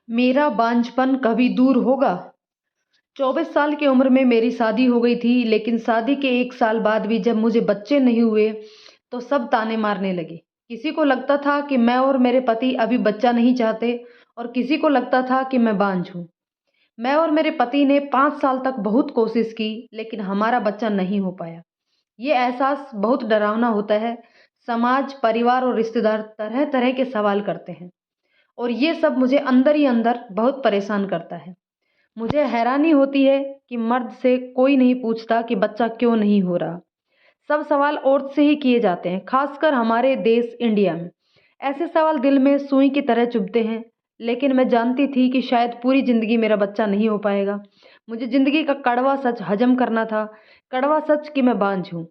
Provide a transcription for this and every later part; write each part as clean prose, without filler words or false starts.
मेरा बांझपन कभी दूर होगा? 24 साल की उम्र में मेरी शादी हो गई थी, लेकिन शादी के 1 साल बाद भी जब मुझे बच्चे नहीं हुए, तो सब ताने मारने लगे। किसी को लगता था कि मैं और मेरे पति अभी बच्चा नहीं चाहते और किसी को लगता था कि मैं बांझ हूँ। मैं और मेरे पति ने 5 साल तक बहुत कोशिश की, लेकिन हमारा बच्चा नहीं हो पाया। ये एहसास बहुत डरावना होता है। समाज, परिवार और रिश्तेदार तरह-तरह के सवाल करते हैं और ये सब मुझे अंदर ही अंदर बहुत परेशान करता है। मुझे हैरानी होती है कि मर्द से कोई नहीं पूछता कि बच्चा क्यों नहीं हो रहा। सब सवाल औरत से ही किए जाते हैं, खासकर हमारे देश इंडिया में। ऐसे सवाल दिल में सुई की तरह चुभते हैं, लेकिन मैं जानती थी कि शायद पूरी ज़िंदगी मेरा बच्चा नहीं हो पाएगा। मुझे ज़िंदगी का कड़वा सच हज़म करना था, कड़वा सच कि मैं बांझ हूँ।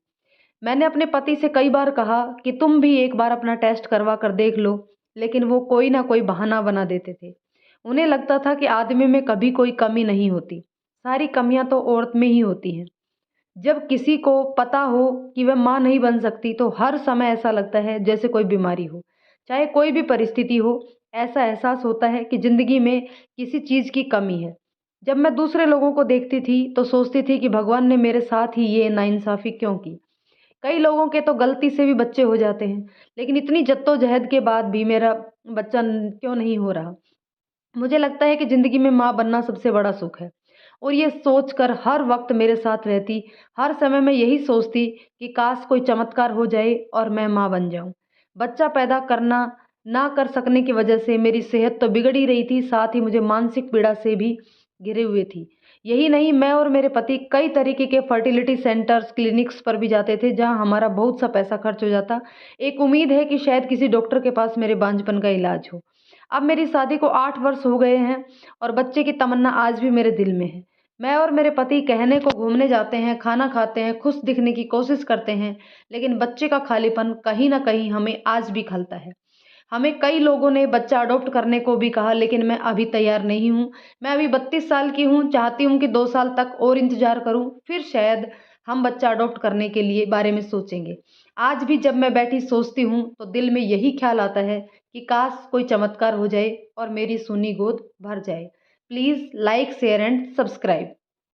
मैंने अपने पति से कई बार कहा कि तुम भी एक बार अपना टेस्ट करवा कर देख लो, लेकिन वो कोई ना कोई बहाना बना देते थे। उन्हें लगता था कि आदमी में कभी कोई कमी नहीं होती, सारी कमियां तो औरत में ही होती हैं। जब किसी को पता हो कि वह माँ नहीं बन सकती, तो हर समय ऐसा लगता है जैसे कोई बीमारी हो। चाहे कोई भी परिस्थिति हो, ऐसा एहसास होता है कि ज़िंदगी में किसी चीज़ की कमी है। जब मैं दूसरे लोगों को देखती थी, तो सोचती थी कि भगवान ने मेरे साथ ही ये नाइंसाफ़ी क्यों की। कई लोगों के तो गलती से भी बच्चे हो जाते हैं, लेकिन इतनी जद्दोजहद के बाद भी मेरा बच्चा क्यों नहीं हो रहा। मुझे लगता है कि ज़िंदगी में माँ बनना सबसे बड़ा सुख है और ये सोचकर हर वक्त मेरे साथ रहती, हर समय मैं यही सोचती कि काश कोई चमत्कार हो जाए और मैं माँ बन जाऊँ। बच्चा पैदा करना ना कर सकने की वजह से मेरी सेहत तो बिगड़ ही रही थी, साथ ही मुझे मानसिक पीड़ा से भी घिरे हुए थी। यही नहीं, मैं और मेरे पति कई तरीके के फर्टिलिटी सेंटर्स, क्लिनिक्स पर भी जाते थे, जहाँ हमारा बहुत सा पैसा खर्च हो जाता। एक उम्मीद है कि शायद किसी डॉक्टर के पास मेरे बांझपन का इलाज हो। अब मेरी शादी को 8 वर्ष हो गए हैं और बच्चे की तमन्ना आज भी मेरे दिल में है। मैं और मेरे पति कहने को घूमने जाते हैं, खाना खाते हैं, खुश दिखने की कोशिश करते हैं, लेकिन बच्चे का खालीपन कहीं न कहीं हमें आज भी खलता है। हमें कई लोगों ने बच्चा अडॉप्ट करने को भी कहा, लेकिन मैं अभी तैयार नहीं हूँ। मैं अभी 32 साल की हूँ, चाहती हूँ कि 2 साल तक और इंतज़ार करूँ, फिर शायद हम बच्चा अडॉप्ट करने के लिए बारे में सोचेंगे। आज भी जब मैं बैठी सोचती हूँ, तो दिल में यही ख़्याल आता है कि काश कोई चमत्कार हो जाए और मेरी सूनी गोद भर जाए। Please like, share and subscribe.